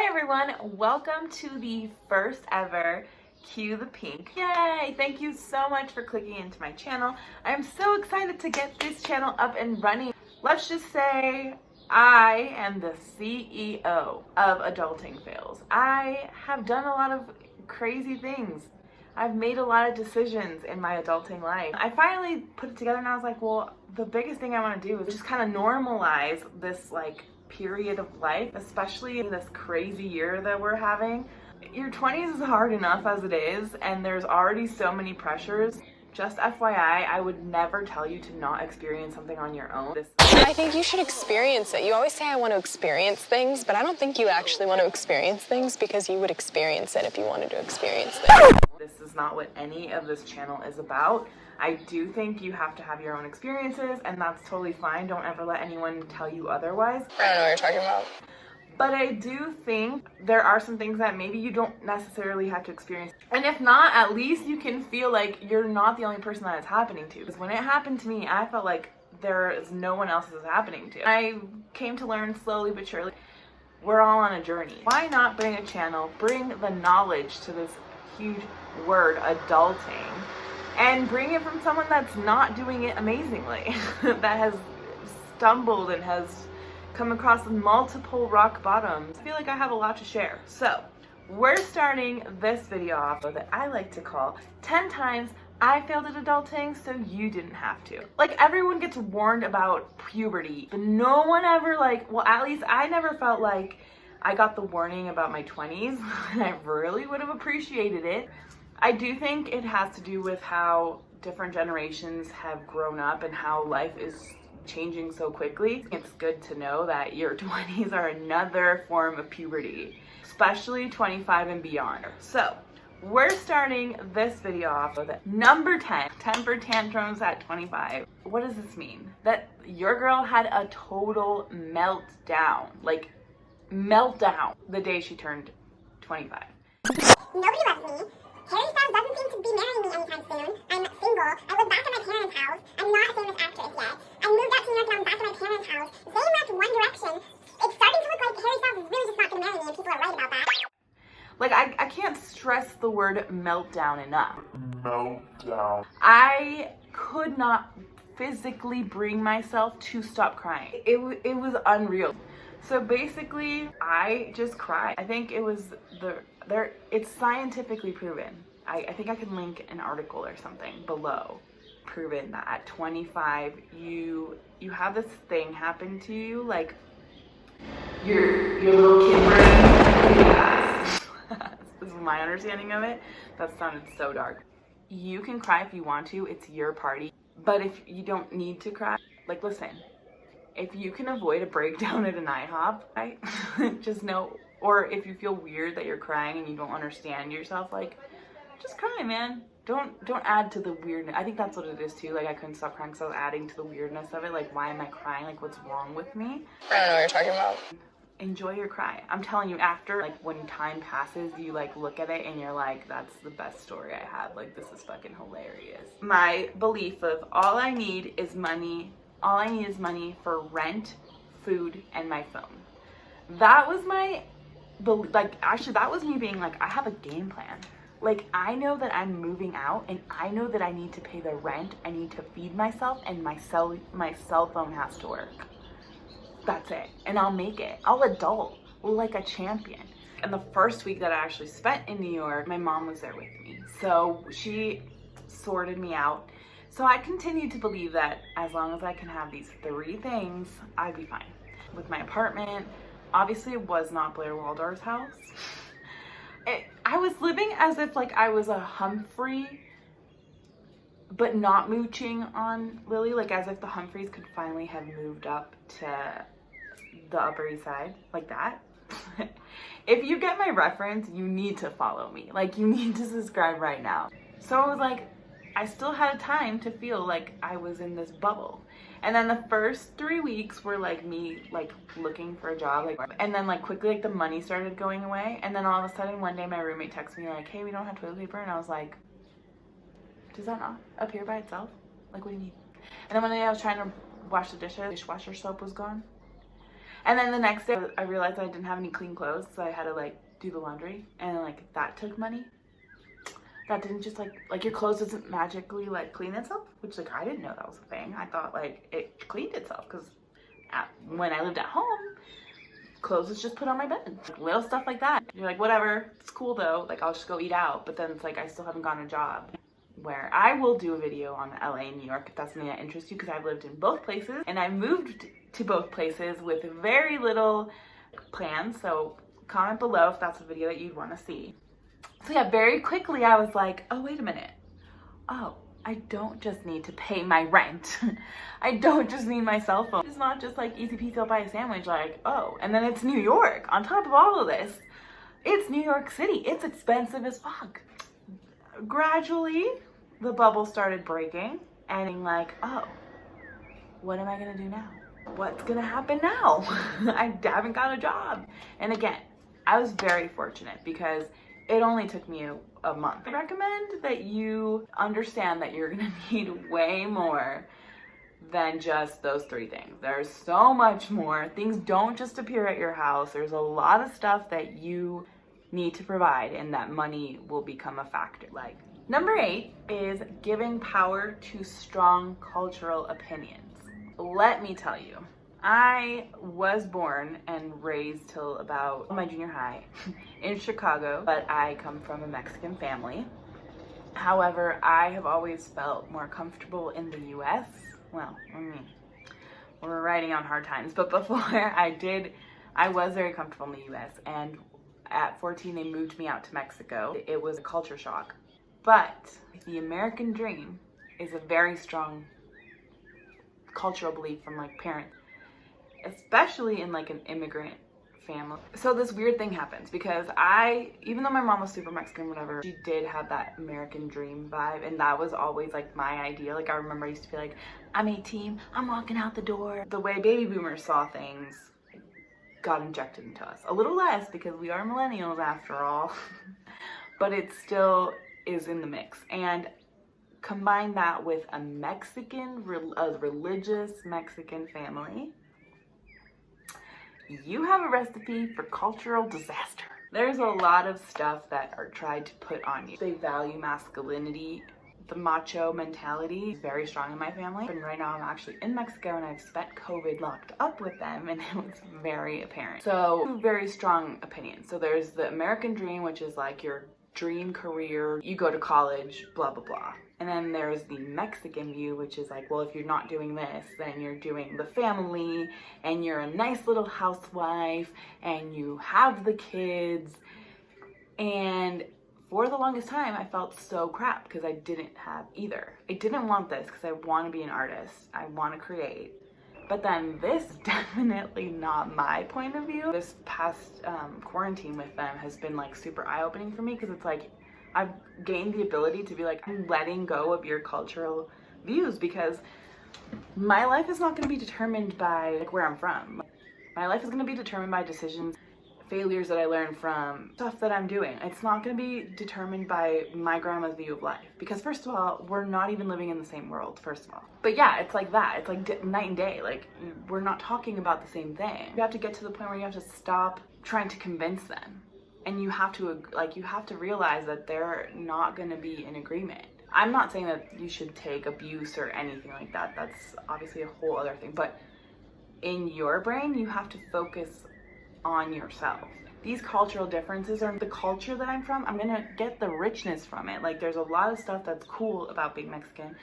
Hi everyone, welcome to the first ever Cue the Pink. Yay! Thank you so much for clicking into my channel. I'm so excited to get this channel up and running. Let's just say I am the CEO of Adulting Fails. I have done a lot of crazy things. I've made a lot of decisions in my adulting life. I finally put it together and I was like, well, the biggest thing I want to do is just kind of normalize this period of life, especially in this crazy year that we're having. Your 20s is hard enough as it is, and there's already so many pressures. Just FYI, I would never tell you to not experience something on your own. I think you should experience it. You always say I want to experience things, but I don't think you actually want to experience things because you would experience it if you wanted to experience things. This is not what any of this channel is about. I do think you have to have your own experiences, and that's totally fine. Don't ever let anyone tell you otherwise. I don't know what you're talking about. But I do think there are some things that maybe you don't necessarily have to experience. And if not, at least you can feel like you're not the only person that it's happening to. Because when it happened to me, I felt like there is no one else it's happening to. I came to learn slowly but surely. We're all on a journey. Why not bring a channel, bring the knowledge to this huge word, adulting, and bring it from someone that's not doing it amazingly, that has stumbled and has come across multiple rock bottoms. I feel like I have a lot to share. So we're starting this video off that I like to call 10 times I failed at adulting so you didn't have to. Like, everyone gets warned about puberty, but no one ever well, at least I never felt like I got the warning about my 20s, and I really would have appreciated it. I do think it has to do with how different generations have grown up and how life is changing so quickly. It's good to know that your 20s are another form of puberty, especially 25 and beyond. So we're starting this video off with number 10, temper tantrums at 25. What does this mean? That your girl had a total meltdown, meltdown the day she turned 25. Nobody loves me. Harry Styles doesn't seem to be marrying me anytime soon. I'm single. I live back at my parents' house. I'm not a famous actress yet. I moved out to New York and I'm back at my parents' house. They left One Direction. It's starting to look like Harry Styles is really just not going to marry me, and people are right about that. I can't stress the word meltdown enough. Meltdown. I could not physically bring myself to stop crying. It was unreal. So basically, I just cried. I think it was it's scientifically proven. I think I can link an article or something below, proven that at 25 you have this thing happen to you, like your little kid brain. This is my understanding of it. That sounded so dark. You can cry if you want to, it's your party. But if you don't need to cry, listen, if you can avoid a breakdown at an IHOP, right? Just know, or if you feel weird that you're crying and you don't understand yourself, just cry, man. Don't add to the weirdness. I think that's what it is too. I couldn't stop crying because I was adding to the weirdness of it. Why am I crying? What's wrong with me? I don't know what you're talking about. Enjoy your cry. I'm telling you, after, when time passes, you, look at it and you're like, that's the best story I have. This is fucking hilarious. My belief of all I need is money for rent, food, and my phone. That was my, actually, that was me being I have a game plan. I know that I'm moving out, and I know that I need to pay the rent, I need to feed myself, and my cell phone has to work. That's it. And I'll make it. I'll adult like a champion. And the first week that I actually spent in New York, my mom was there with me. So she sorted me out. So I continue to believe that as long as I can have these 3 things, I'd be fine. With my apartment, obviously it was not Blair Waldorf's house. I was living as if I was a Humphrey, but not mooching on Lily, as if the Humphreys could finally have moved up to the Upper East Side, like that. If you get my reference, you need to follow me. You need to subscribe right now. So I was I still had time to feel like I was in this bubble. And then the first 3 weeks were me looking for a job, and then quickly the money started going away. And then all of a sudden one day my roommate texted me hey, we don't have toilet paper. And I was like, does that not appear by itself? What do you need? And then one day I was trying to wash the dishes, dishwasher soap was gone. And then the next day I realized I didn't have any clean clothes, so I had to like do the laundry, and like that took money. That didn't just like your clothes doesn't magically like clean itself, which like I didn't know that was a thing. I thought like it cleaned itself because when I lived at home, clothes was just put on my bed, like, little stuff like that. You're like, whatever, it's cool though, like I'll just go eat out. But then it's like I still haven't gotten a job, where I will do a video on LA and New York if that's something that interests you, because I've lived in both places and I moved to both places with very little plans. So comment below if that's a video that you'd want to see. So yeah, very quickly I was like, oh, wait a minute. Oh, I don't just need to pay my rent. I don't just need my cell phone. It's not just like easy peasy, I'll buy a sandwich, like, oh, and then it's New York. On top of all of this, it's New York City. It's expensive as fuck. Gradually, the bubble started breaking and I'm like, oh, what am I gonna do now? What's gonna happen now? I haven't got a job. And again, I was very fortunate because it only took me a month. I recommend that you understand that you're gonna need way more than just those 3 things. There's so much more. Things don't just appear at your house. There's a lot of stuff that you need to provide, and that money will become a factor. Like, number 8 is giving power to strong cultural opinions. Let me tell you, I was born and raised till about my junior high in Chicago, but I come from a Mexican family. However, I have always felt more comfortable in the US. Well, I mean, we're riding on hard times, but before I was very comfortable in the US, and at 14 they moved me out to Mexico. It was a culture shock. But the American dream is a very strong cultural belief from like parents, especially in like an immigrant family. So this weird thing happens because even though my mom was super Mexican, whatever, she did have that American dream vibe, and that was always like my idea. Like I remember I used to be like, I'm 18, I'm walking out the door. The way baby boomers saw things got injected into us. A little less because we are millennials after all, but it still is in the mix. And combine that with a religious Mexican family, you have a recipe for cultural disaster. There's a lot of stuff that are tried to put on you. They value masculinity. The macho mentality is very strong in my family. And right now I'm actually in Mexico and I've spent COVID locked up with them, and it was very apparent. So, very strong opinions. So there's the American dream, which is like your dream career, you go to college, blah, blah, blah. And then there's the Mexican view, which is like, well, if you're not doing this, then you're doing the family, and you're a nice little housewife, and you have the kids. And for the longest time, I felt so crap because I didn't have either. I didn't want this because I want to be an artist. I want to create. But then this is definitely not my point of view. This past quarantine with them has been like super eye-opening for me, because it's like I've gained the ability to be like, I'm letting go of your cultural views, because my life is not going to be determined by like where I'm from. My life is going to be determined by decisions, failures that I learned from, stuff that I'm doing. It's not going to be determined by my grandma's view of life, because first of all, we're not even living in the same world, first of all. But yeah, it's like that. It's like night and day. Like, we're not talking about the same thing. You have to get to the point where you have to stop trying to convince them. And you have to realize that they're not going to be in agreement. I'm not saying that you should take abuse or anything like that. That's obviously a whole other thing. But in your brain, you have to focus on yourself. These cultural differences are the culture that I'm from. I'm gonna get the richness from it. Like, there's a lot of stuff that's cool about being Mexican.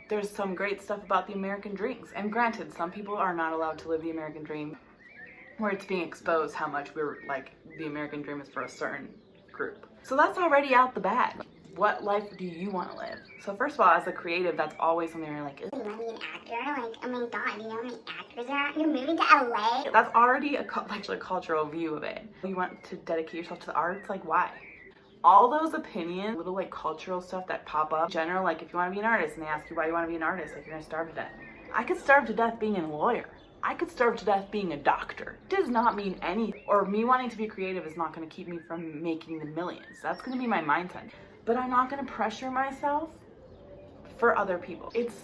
There's some great stuff about the American dreams. And granted, some people are not allowed to live the American dream, where it's being exposed how much we're like, the American dream is for a certain group. So that's already out the bag. What life do you want to live? So first of all, as a creative, that's always something you're like, You want to be an actor? Like, oh my god, you know how many actors there are? You're moving to LA? that's already a cultural view of it. You want to dedicate yourself to the arts? Like, why? All those opinions, little like cultural stuff that pop up in general, like if you want to be an artist and they ask you why you want to be an artist, like you're gonna starve to death. I could starve to death being a lawyer. I could starve to death being a doctor. It does not mean anything. Or me wanting to be creative is not going to keep me from making the millions. That's going to be my mindset. But I'm not going to pressure myself for other people. It's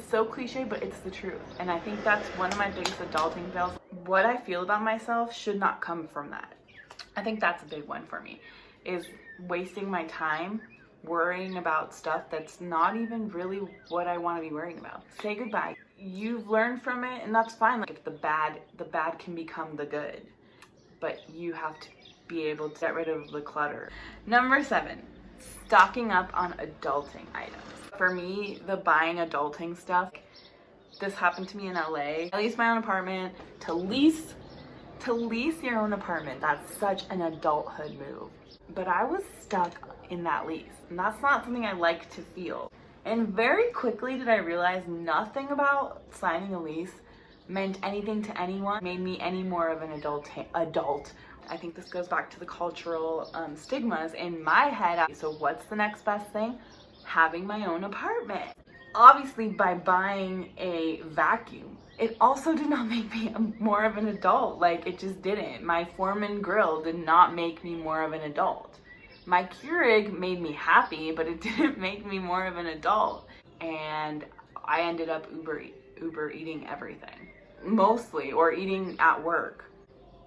so cliche, but it's the truth. And I think that's one of my biggest adulting fails. what I feel about myself should not come from that. I think that's a big one for me, is wasting my time worrying about stuff that's not even really what I want to be worrying about. Say goodbye. You've learned from it, and that's fine. Like, if the bad can become the good, but you have to be able to get rid of the clutter. Number 7, stocking up on adulting items. For me, the buying adulting stuff, this happened to me in LA. I leased my own apartment. To lease your own apartment, that's such an adulthood move. But I was stuck in that lease, and that's not something I like to feel. And very quickly did I realize nothing about signing a lease meant anything to anyone, made me any more of an adult. I think this goes back to the cultural stigmas in my head. So what's the next best thing? Having my own apartment. Obviously, by buying a vacuum, it also did not make me more of an adult. Like, it just didn't. My Foreman grill did not make me more of an adult. My Keurig made me happy, but it didn't make me more of an adult. And I ended up Uber eating everything, mostly, or eating at work.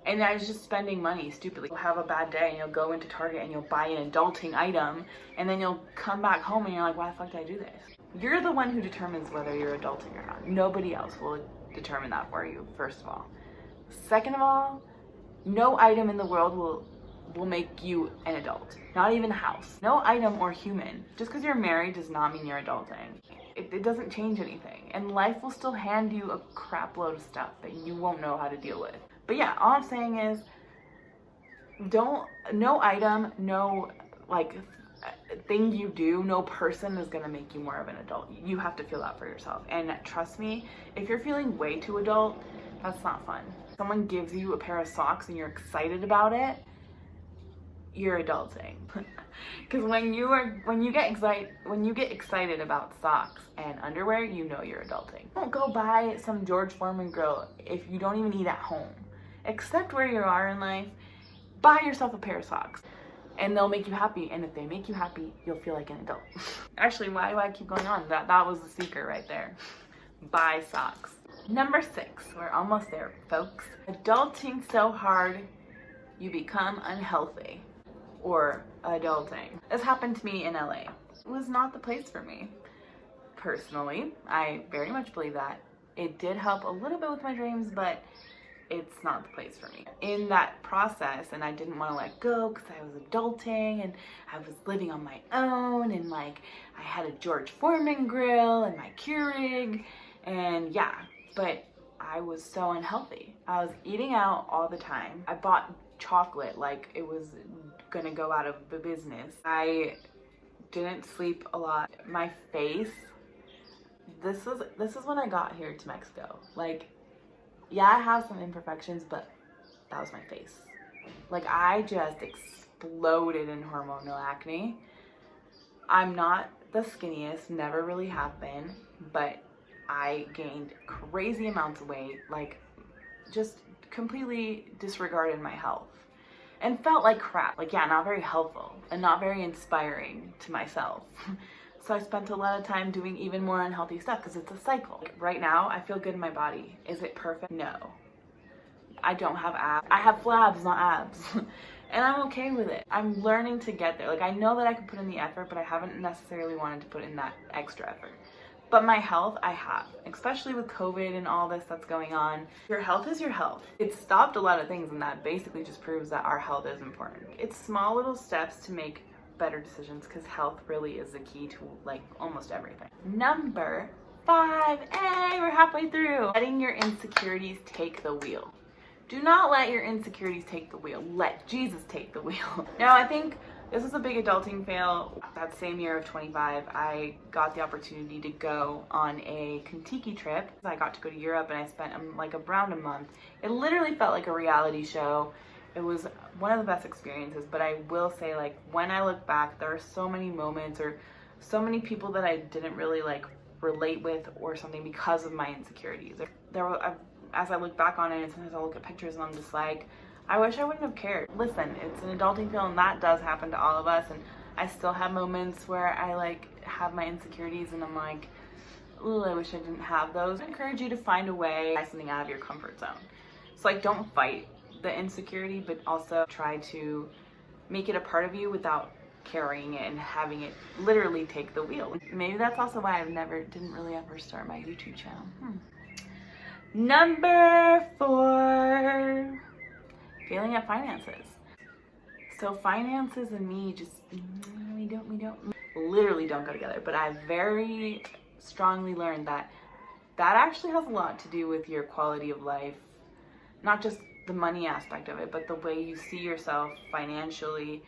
And I was just spending money stupidly. You'll have a bad day and you'll go into Target and you'll buy an adulting item, and then you'll come back home and you're like, why the fuck did I do this? You're the one who determines whether you're adulting or not. Nobody else will determine that for you, first of all. Second of all, no item in the world will make you an adult. Not even a house. No item or human. Just because you're married does not mean you're adulting. It doesn't change anything. And life will still hand you a crap load of stuff that you won't know how to deal with. But yeah, all I'm saying is, no item, no thing you do, no person is gonna make you more of an adult. You have to feel that for yourself. And trust me, if you're feeling way too adult, that's not fun. Someone gives you a pair of socks and you're excited about it, you're adulting. Because when you get excited about socks and underwear, you know you're adulting. Don't go buy some George Foreman grill if you don't even eat at home. Accept where you are in life. Buy yourself a pair of socks, and they'll make you happy. And if they make you happy, you'll feel like an adult. Actually, why do I keep going on? That was the secret right there. Buy socks. Number 6, we're almost there, folks. Adulting so hard, you become unhealthy. Or adulting. This happened to me in LA. It was not the place for me. Personally, I very much believe that. It did help a little bit with my dreams, but it's not the place for me. In that process, and I didn't want to let go because I was adulting and I was living on my own, and like I had a George Foreman grill and my Keurig, and yeah, but I was so unhealthy. I was eating out all the time. I bought chocolate like it was gonna go out of the business. I didn't sleep a lot. My face, this is when I got here to Mexico. Like, yeah, I have some imperfections, but that was my face. Like, I just exploded in hormonal acne. I'm not the skinniest, never really have been, but I gained crazy amounts of weight, like just completely disregarded my health and felt like crap. Like, yeah, not very helpful and not very inspiring to myself. So I spent a lot of time doing even more unhealthy stuff because it's a cycle. Like, right now, I feel good in my body. Is it perfect? No. I don't have abs. I have flabs, not abs. And I'm okay with it. I'm learning to get there. Like, I know that I can put in the effort, but I haven't necessarily wanted to put in that extra effort. But my health, I have, especially with COVID and all this that's going on. Your health is your health. It stopped a lot of things, and that basically just proves that our health is important. It's small little steps to make better decisions, because health really is the key to like almost everything. Number 5, hey, we're halfway through. Letting your insecurities take the wheel. Do not let your insecurities take the wheel. Let Jesus take the wheel. Now, I think this was a big adulting fail. That same year of 25, I got the opportunity to go on a Kentucky trip. I got to go to Europe and I spent like around a month. It literally felt like a reality show. It was one of the best experiences, but I will say, like, when I look back, there are so many moments or so many people that I didn't really like relate with or something because of my insecurities. As I look back on it, and sometimes I look at pictures and I'm just like, I wish I wouldn't have cared. Listen, it's an adulting fail, and that does happen to all of us, and I still have moments where I like have my insecurities and I'm like, ooh, I wish I didn't have those. I encourage you to find a way to get something out of your comfort zone. So like, don't fight the insecurity, but also try to make it a part of you without carrying it and having it literally take the wheel. Maybe that's also why didn't really ever start my YouTube channel. Number 4, failing at finances. So finances and me just, we literally don't go together, but I very strongly learned that actually has a lot to do with your quality of life, not just the money aspect of it, but the way you see yourself financially,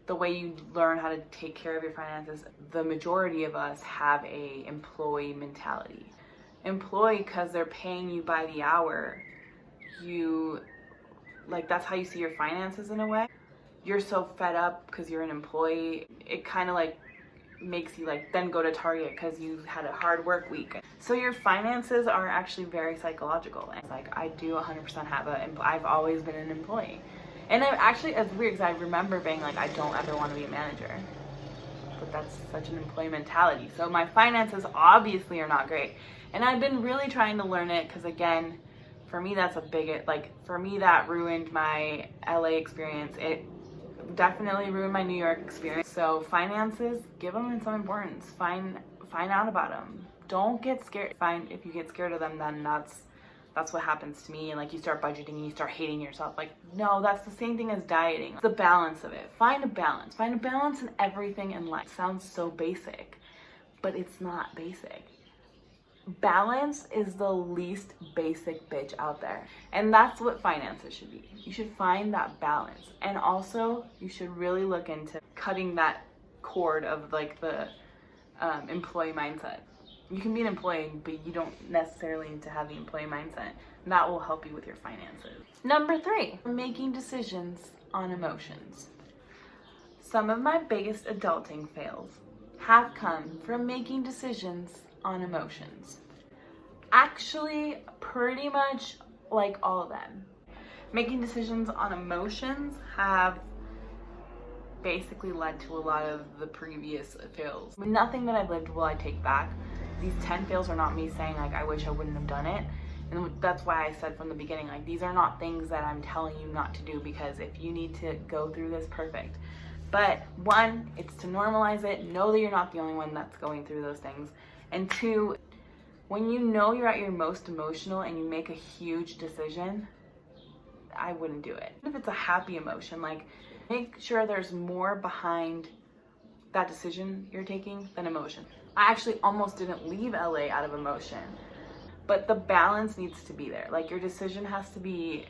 the way you learn how to take care of your finances. The majority of us have a employee mentality. Employee because they're paying you by the hour. That's how you see your finances in a way. You're so fed up because you're an employee. It kind of like makes you like then go to Target because you had a hard work week. So your finances are actually very psychological. And like, I do 100% I've always been an employee. And I've actually, it's weird because I remember being like, I don't ever want to be a manager. But that's such an employee mentality. So my finances obviously are not great. And I've been really trying to learn it because, again, for me, that's a big, for me, that ruined my LA experience. It definitely ruined my New York experience. So finances, give them some importance. Find out about them. Don't get scared. If you get scared of them, then that's what happens to me. And like, you start budgeting and you start hating yourself. Like, no, that's the same thing as dieting. The balance of it. Find a balance. Find a balance in everything in life. It sounds so basic, but it's not basic. Balance is the least basic bitch out there. And that's what finances should be. You should find that balance. And also, you should really look into cutting that cord of like the employee mindset. You can be an employee, but you don't necessarily need to have the employee mindset. And that will help you with your finances. Number 3, making decisions on emotions. Some of my biggest adulting fails have come from making decisions on emotions. Actually, pretty much like all of them. Making decisions on emotions have basically led to a lot of the previous fails. Nothing that I've lived will I take back. These 10 fails are not me saying like, I wish I wouldn't have done it. And that's why I said from the beginning, like, these are not things that I'm telling you not to do, because if you need to go through this, perfect. But 1, it's to normalize it, know that you're not the only one that's going through those things. And 2, when you know you're at your most emotional and you make a huge decision, I wouldn't do it. If it's a happy emotion, like, make sure there's more behind that decision you're taking than emotion. I actually almost didn't leave LA out of emotion, but the balance needs to be there. Like, your decision has to be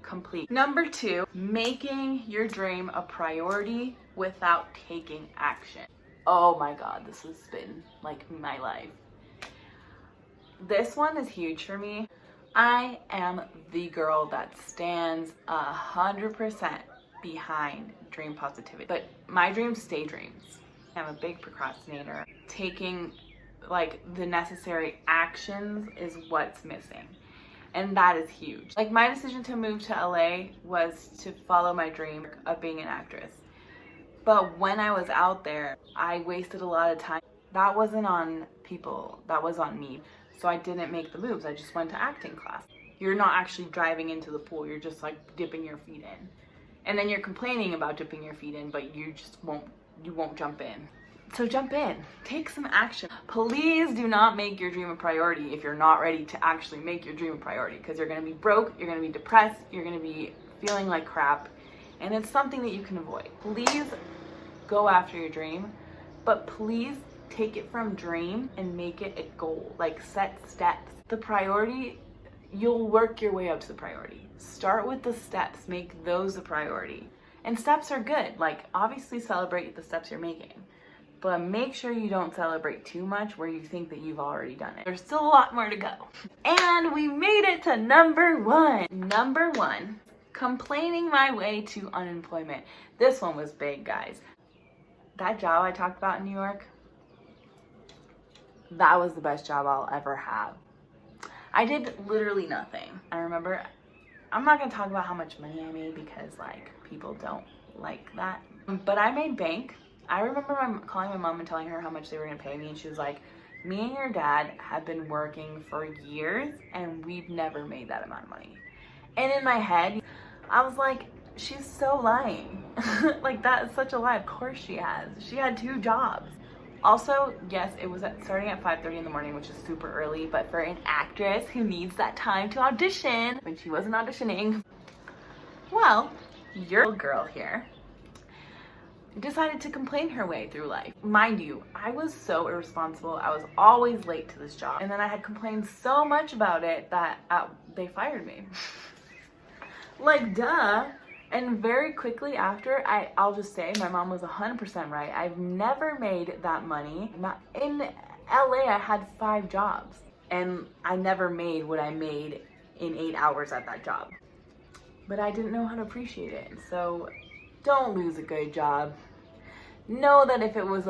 complete. Number 2, making your dream a priority without taking action. Oh my God, this has been like my life. This one is huge for me. I am the girl that stands 100% behind dream positivity, but my dreams stay dreams. I'm a big procrastinator. Taking like the necessary actions is what's missing. And that is huge. Like, my decision to move to LA was to follow my dream of being an actress. But when I was out there, I wasted a lot of time. That wasn't on people, that was on me. So I didn't make the moves. I just went to acting class. You're not actually driving into the pool, you're just like dipping your feet in. And then you're complaining about dipping your feet in, but you won't jump in. So jump in, take some action. Please do not make your dream a priority if you're not ready to actually make your dream a priority, because you're gonna be broke, you're gonna be depressed, you're gonna be feeling like crap, and it's something that you can avoid. Please go after your dream, but please take it from dream and make it a goal. Like, set steps. The priority, you'll work your way up to the priority. Start with the steps, make those a priority. And steps are good. Like, obviously celebrate the steps you're making, but make sure you don't celebrate too much where you think that you've already done it. There's still a lot more to go. And we made it to number 1. Number 1, complaining my way to unemployment. This one was big, guys. That job I talked about in New York, that was the best job I'll ever have. I did literally nothing. I remember, I'm not gonna talk about how much money I made because like people don't like that, but I made bank. I remember calling my mom and telling her how much they were gonna pay me, and she was like, me and your dad have been working for years and we've never made that amount of money. And in my head, I was like, she's so lying. Like, that is such a lie. Of course she has. She had 2 jobs. Also, yes, it was starting at 5:30 in the morning, which is super early, but for an actress who needs that time to audition, when she wasn't auditioning, well, your little girl here decided to complain her way through life. Mind you, I was so irresponsible. I was always late to this job. And then I had complained so much about it that they fired me. Like, duh. And very quickly after, I'll just say my mom was 100% right. I've never made that money. In LA, I had 5 jobs. And I never made what I made in 8 hours at that job. But I didn't know how to appreciate it. So don't lose a good job. Know that if it was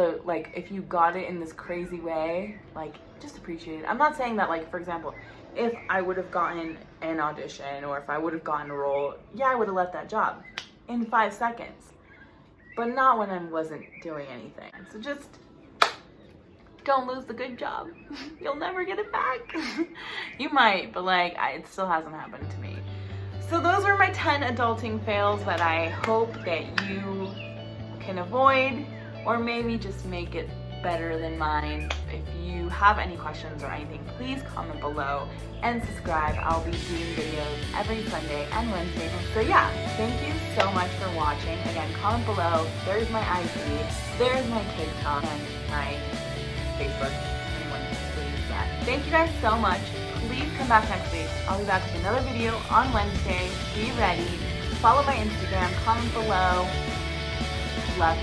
if you got it in this crazy way, like, just appreciate it. I'm not saying that, like, for example, if I would have gotten an audition or if I would have gotten a role, yeah, I would have left that job in 5 seconds. But not when I wasn't doing anything. So just don't lose the good job. You'll never get it back. You might, but like, it still hasn't happened to me. So those were my 10 adulting fails that I hope that you can avoid, or maybe just make it better than mine. If you have any questions or anything, please comment below and subscribe. I'll be doing videos every Sunday and Wednesday. So yeah, thank you so much for watching. Again, comment below. There's my IG, there's my TikTok, and my Facebook. Anyone who uses that. Thank you guys so much. Please come back next week. I'll be back with another video on Wednesday. Be ready. Follow my Instagram. Comment below. Love.